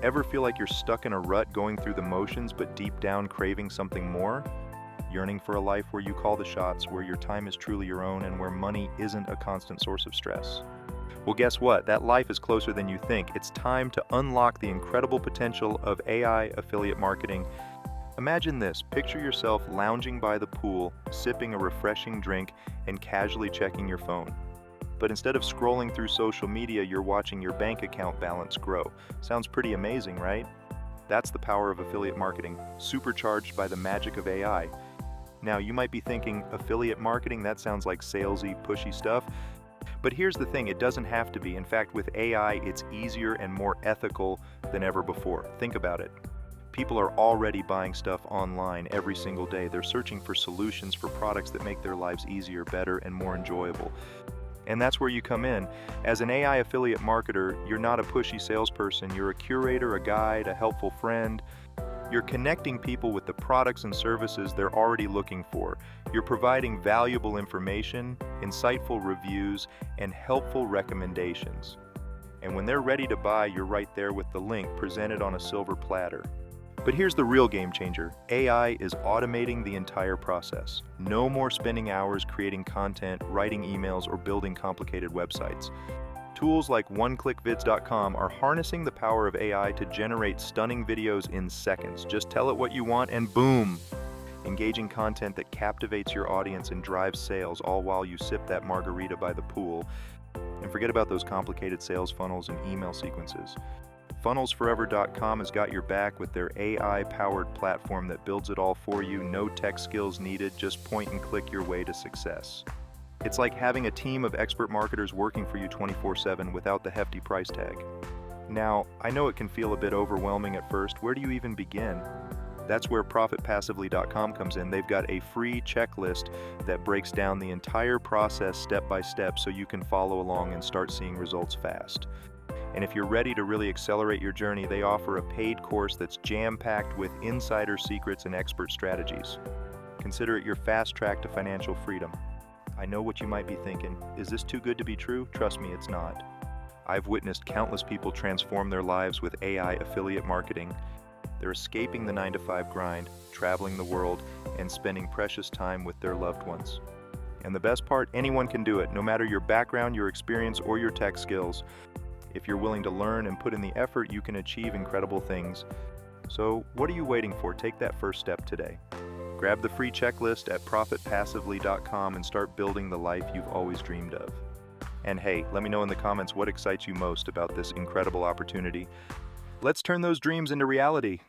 Ever feel like you're stuck in a rut going through the motions, but deep down craving something more? Yearning for a life where you call the shots, where your time is truly your own, and where money isn't a constant source of stress? Well, guess what? That life is closer than you think. It's time to unlock the incredible potential of AI affiliate marketing. Imagine this. Picture yourself lounging by the pool, sipping a refreshing drink, and casually checking your phone. But instead of scrolling through social media, you're watching your bank account balance grow. Sounds pretty amazing, right? That's the power of affiliate marketing, supercharged by the magic of AI. Now, you might be thinking, affiliate marketing, that sounds like salesy, pushy stuff. But here's the thing, it doesn't have to be. In fact, with AI, it's easier and more ethical than ever before. Think about it. People are already buying stuff online every single day. They're searching for solutions for products that make their lives easier, better, and more enjoyable. And that's where you come in. As an AI affiliate marketer, you're not a pushy salesperson. You're a curator, a guide, a helpful friend. You're connecting people with the products and services they're already looking for. You're providing valuable information, insightful reviews, and helpful recommendations. And when they're ready to buy, you're right there with the link presented on a silver platter. But here's the real game changer. AI is automating the entire process. No more spending hours creating content, writing emails, or building complicated websites. Tools like oneclickvids.com are harnessing the power of AI to generate stunning videos in seconds. Just tell it what you want and boom! Engaging content that captivates your audience and drives sales, all while you sip that margarita by the pool. And forget about those complicated sales funnels and email sequences. Funnelsforever.com has got your back with their AI-powered platform that builds it all for you. No tech skills needed, just point and click your way to success. It's like having a team of expert marketers working for you 24/7 without the hefty price tag. Now, I know it can feel a bit overwhelming at first. Where do you even begin? That's where ProfitPassively.com comes in. They've got a free checklist that breaks down the entire process step by step so you can follow along and start seeing results fast. And if you're ready to really accelerate your journey, they offer a paid course that's jam-packed with insider secrets and expert strategies. Consider it your fast track to financial freedom. I know what you might be thinking. Is this too good to be true? Trust me, it's not. I've witnessed countless people transform their lives with AI affiliate marketing. They're escaping the 9-to-5 grind, traveling the world, and spending precious time with their loved ones. And the best part, anyone can do it, no matter your background, your experience, or your tech skills. If you're willing to learn and put in the effort, you can achieve incredible things. So, what are you waiting for? Take that first step today. Grab the free checklist at ProfitPassively.com and start building the life you've always dreamed of. And hey, let me know in the comments what excites you most about this incredible opportunity. Let's turn those dreams into reality.